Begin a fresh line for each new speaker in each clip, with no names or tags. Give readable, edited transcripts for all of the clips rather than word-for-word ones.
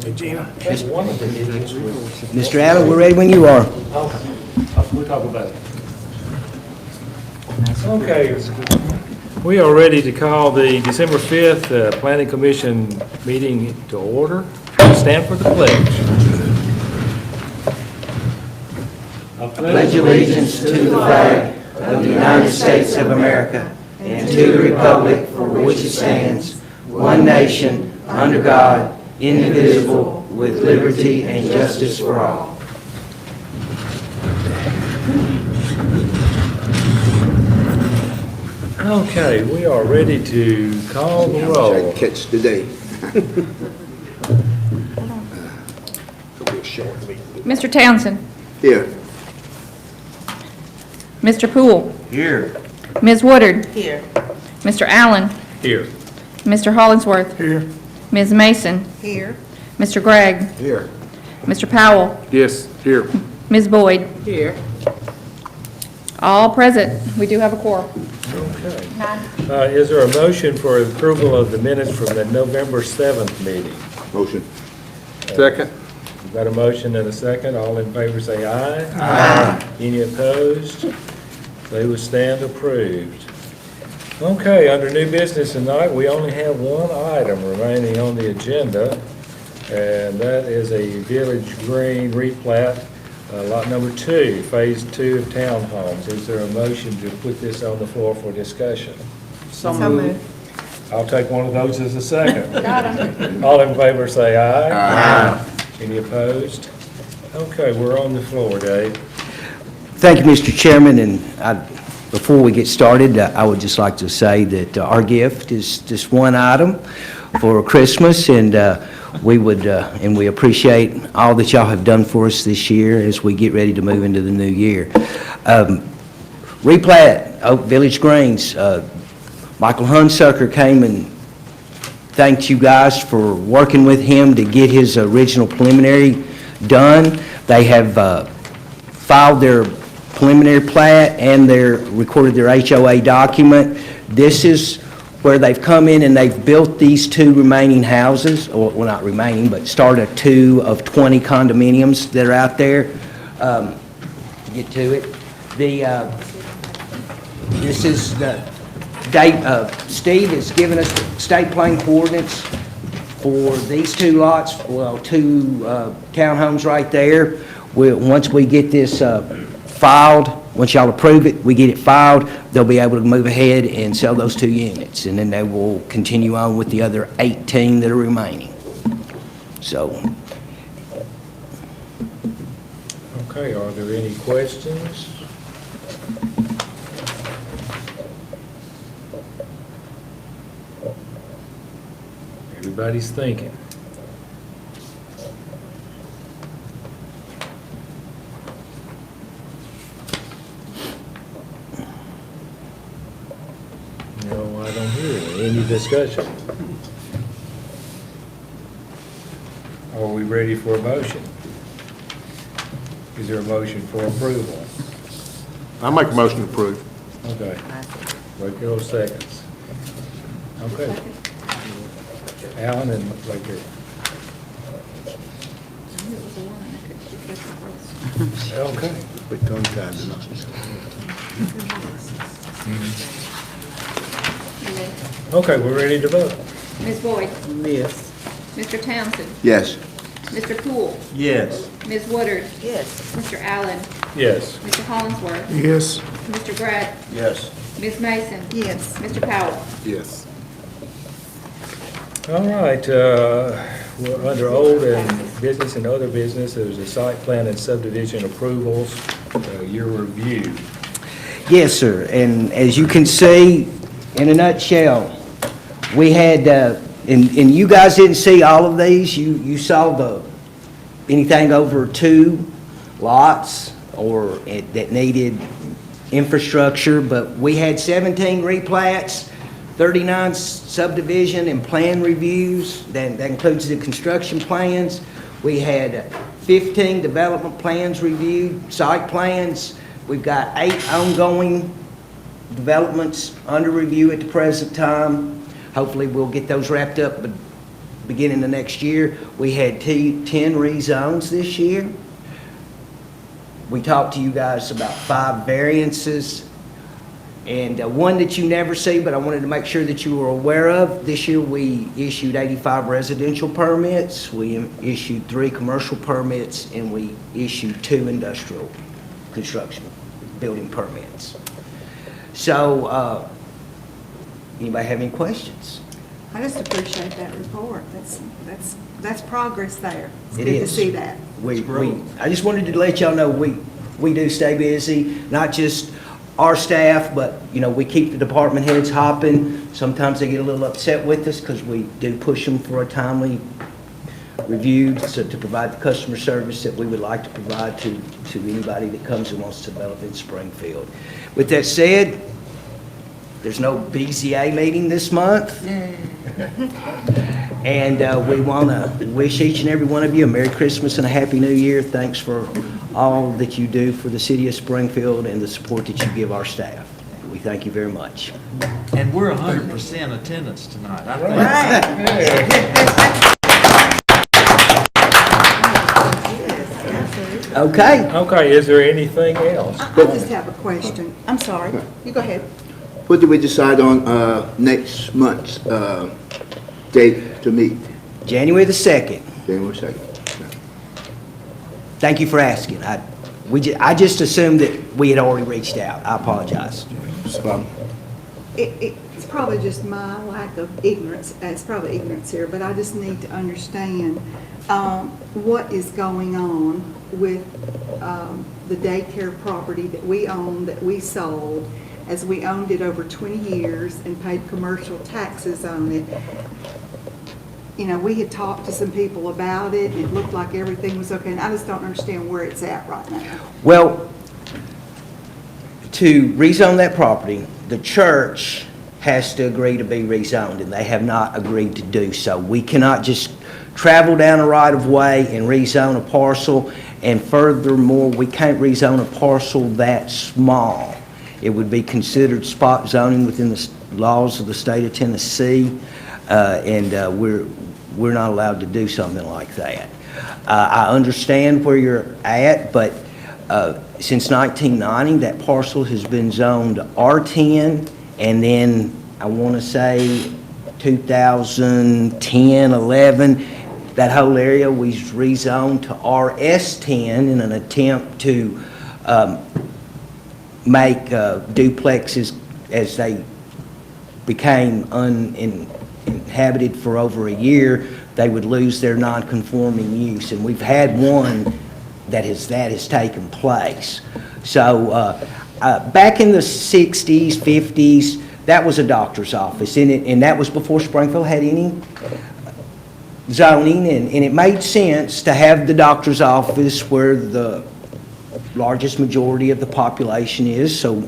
Hey, Gina.
Mr. Allen, we're ready when you are.
We'll talk about it. Okay, we are ready to call the December 5th Planning Commission meeting to order. Stand for the pledge.
I pledge allegiance to the flag of the United States of America and to the republic for which it stands, one nation, under God, indivisible, with liberty and justice for all.
Okay, we are ready to call the roll.
Catch today. It'll be a short meeting.
Mr. Townsend.
Here.
Mr. Poole.
Here.
Ms. Woodard.
Here.
Mr. Allen.
Here.
Mr. Hollingsworth.
Here.
Ms. Mason.
Here.
Mr. Gregg.
Here.
Mr. Powell.
Yes, here.
Ms. Boyd.
Here.
All present. We do have a quorum.
Okay. Is there a motion for approval of the minutes from the November 7th meeting?
Motion. Second.
We've got a motion and a second. All in favor say aye. Aye. Any opposed? They will stand approved. Okay, under new business tonight, we only have one item remaining on the agenda, and that is a Village Green replat, lot number 2, phase 2 of townhomes. Is there a motion to put this on the floor for discussion?
So moved.
I'll take one of those as a second.
Got him.
All in favor say aye. Aye. Any opposed? Okay, we're on the floor, Dave.
Thank you, Mr. Chairman, and before we get started, I would just like to say that our gift is just one item for Christmas, and we appreciate all that y'all have done for us this year as we get ready to move into the new year. Replat, Oak Village Greens, Michael Hunsucker came and thanked you guys for working with him to get his original preliminary done. They have filed their preliminary plat and recorded their HOA document. This is where they've come in and they've built these 2 remaining houses, or well, not remaining, but started 2 of 20 condominiums that are out there. Get to it. This is Steve has given us the state plan coordinates for these 2 lots, well, 2 townhomes right there. Once we get this filed, once y'all approve it, we get it filed, they'll be able to move ahead and sell those 2 units, and then they will continue on with the other 18 that are remaining. So.
Okay, are there any questions? Everybody's thinking. No, I don't hear any discussion. Are we ready for a motion? Is there a motion for approval?
I make a motion to approve.
Okay. Wait a seconds. Okay. Alan and right there. Okay.
Quick tongue tied tonight.
Okay, we're ready to vote.
Ms. Boyd.
Yes.
Mr. Townsend.
Yes.
Mr. Poole.
Yes.
Ms. Woodard.
Yes.
Mr. Allen.
Yes.
Mr. Hollingsworth.
Yes.
Mr. Gregg.
Yes.
Ms. Mason.
Yes.
Mr. Powell.
Yes.
All right, we're under old and business and other business, there's a site plan and subdivision approvals, your review.
Yes, sir, and as you can see, in a nutshell, we had, and you guys didn't see all of these, you saw anything over 2 lots or that needed infrastructure, but we had 17 replats, 39 subdivision and plan reviews, that includes the construction plans. We had 15 development plans reviewed, site plans. We've got 8 ongoing developments under review at the present time. Hopefully we'll get those wrapped up beginning of next year. We had 10 rezones this year. We talked to you guys about 5 variances, and one that you never see, but I wanted to make sure that you were aware of. This year, we issued 85 residential permits, we issued 3 commercial permits, and we issued 2 industrial construction building permits. So, anybody have any questions?
I just appreciate that report. That's progress there. It's
It
good to
is.
see that.
I just wanted to let y'all know we do stay busy, not just our staff, but, you know, we keep the department heads hopping. Sometimes they get a little upset with us because we do push them for a timely review to provide the customer service that we would like to provide to anybody that comes and wants to develop in Springfield. With that said, there's no BZA meeting this month. And we want to wish each and every one of you a Merry Christmas and a Happy New Year. Thanks for all that you do for the city of Springfield and the support that you give our staff. We thank you very much.
And we're 100% attendance tonight. I think
Okay.
Okay, is there anything else?
I just have a question. I'm sorry. You go ahead.
What did we decide on next month's date to meet?
January the 2nd.
January 2nd.
Thank you for asking. I just assumed that we had already reached out. I apologize.
It's probably just my lack of ignorance. It's probably ignorance here, but I just need to understand what is going on with the daycare property that we own, that we sold, as we owned it over 20 years and paid commercial taxes on it. You know, we had talked to some people about it, and it looked like everything was okay, and I just don't understand where it's at right now.
Well, to rezone that property, the church has to agree to be rezoned, and they have not agreed to do so. We cannot just travel down a right-of-way and rezone a parcel, and furthermore, we can't rezone a parcel that small. It would be considered spot zoning within the laws of the state of Tennessee, and we're not allowed to do something like that. I understand where you're at, but since 1990, that parcel has been zoned R10, and then I want to say 2010, 11, that whole area was rezoned to RS10 in an attempt to make duplexes as they became uninhabited for over a year. They would lose their non-conforming use, and we've had one that has taken place. So back in the 60s, 50s, that was a doctor's office, and that was before Springfield had any zoning, and it made sense to have the doctor's office where the largest majority of the population is, so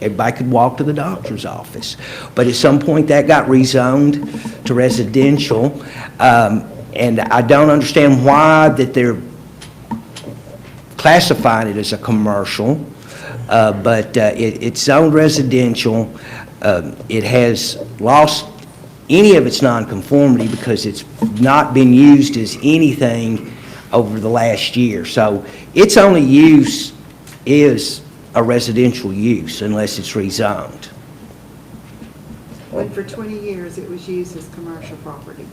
everybody could walk to the doctor's office. But at some point, that got rezoned to residential, and I don't understand why that they're classifying it as a commercial, but it's zoned residential. It has lost any of its nonconformity because it's not been used as anything over the last year. So its only use is a residential use unless it's rezoned.
But for 20 years, it was used as commercial property.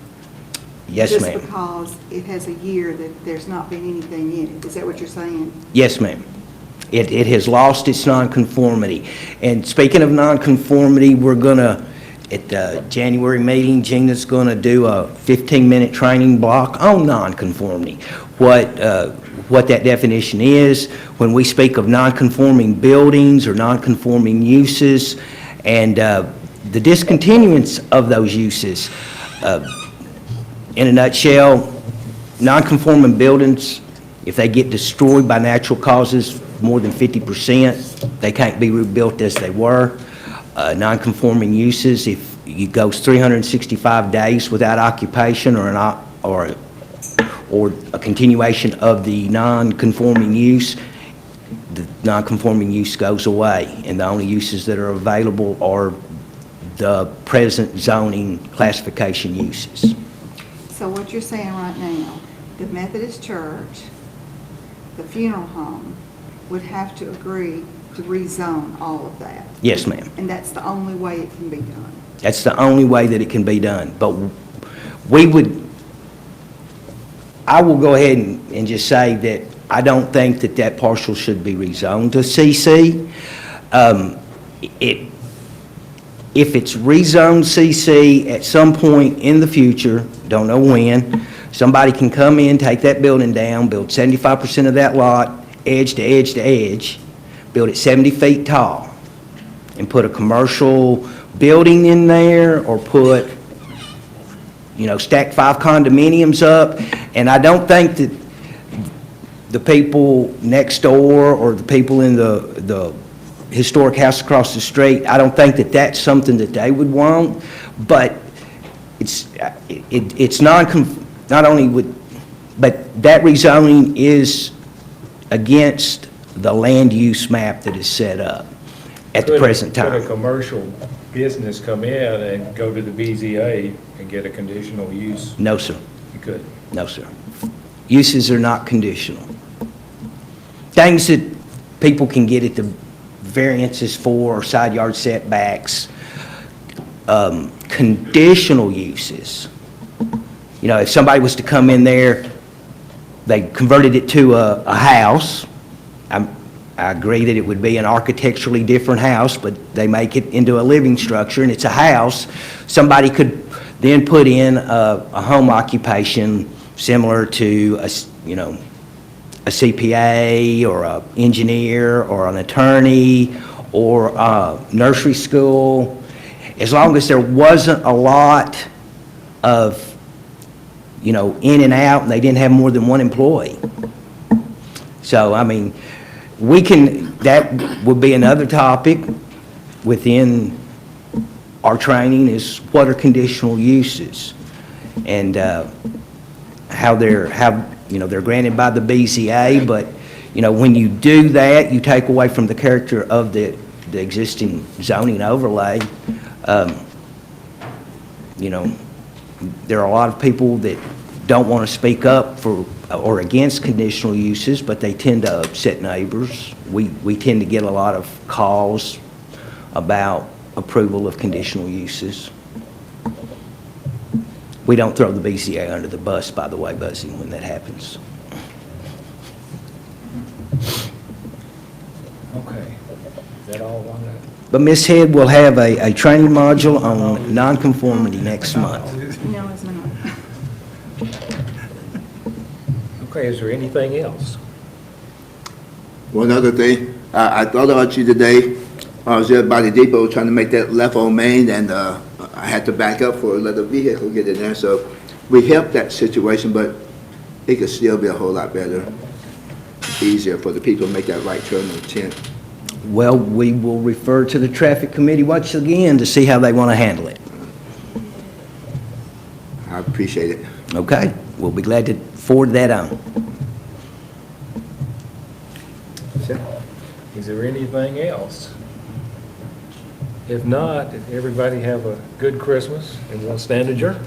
Yes,
Just
ma'am.
because it has a year that there's not been anything in it. Is that what you're saying?
Yes, ma'am. It has lost its nonconformity. And speaking of nonconformity, we're going to, at the January meeting, Gina's going to do a 15-minute training block on nonconformity. What that definition is, when we speak of nonconforming buildings or nonconforming uses, and the discontinuance of those uses. In a nutshell, nonconforming buildings, if they get destroyed by natural causes more than 50%, they can't be rebuilt as they were. Nonconforming uses, if it goes 365 days without occupation or a continuation of the nonconforming use, the nonconforming use goes away, and the only uses that are available are the present zoning classification uses.
So what you're saying right now, the Methodist Church, the funeral home would have to agree to rezone all of that,
Yes, ma'am.
and that's the only way it can be done.
That's the only way that it can be done. But we would, I will go ahead and just say that I don't think that that parcel should be rezoned to CC. If it's rezoned CC at some point in the future, don't know when, somebody can come in, take that building down, build 75% of that lot, edge to edge to edge, build it 70 feet tall, and put a commercial building in there, or put, stack 5 condominiums up. And I don't think that the people next door or the people in the historic house across the street, I don't think that that's something that they would want. But it's not only but that rezoning is against the land use map that is set up at the present
Could a
time.
commercial business come in and go to the BZA and get a conditional use?
No, sir.
You could.
No, sir. Uses are not conditional. Things that people can get at the variances for, or side yard setbacks, conditional uses. If somebody was to come in there, they converted it to a house, I agree that it would be an architecturally different house, but they make it into a living structure, and it's a house. Somebody could then put in a home occupation similar to a CPA, or an engineer, or an attorney, or a nursery school, as long as there wasn't a lot of, in and out, and they didn't have more than one employee. So, that would be another topic within our training, is what are conditional uses, and how they're granted by the BZA, but, when you do that, you take away from the character of the existing zoning overlay. There are a lot of people that don't want to speak up for or against conditional uses, but they tend to upset neighbors. We tend to get a lot of calls about approval of conditional uses. We don't throw the BCA under the bus, by the way, Buzzy, when that happens.
Okay. Is that all on that?
But Ms. Head will have a training module on nonconformity next month.
No, it's not.
Okay, is there anything else?
One other thing, I thought about you today. I was there by the depot trying to make that left on Main, and I had to back up for let the vehicle get in there. So we helped that situation, but it could still be a whole lot better, easier for the people to make that right turn on 10.
Well, we will refer to the traffic committee once again to see how they want to handle it.
I appreciate it.
Okay? We'll be glad to forward that on.
Is there anything else? If not, everybody have a good Christmas, and we'll stand adjourned.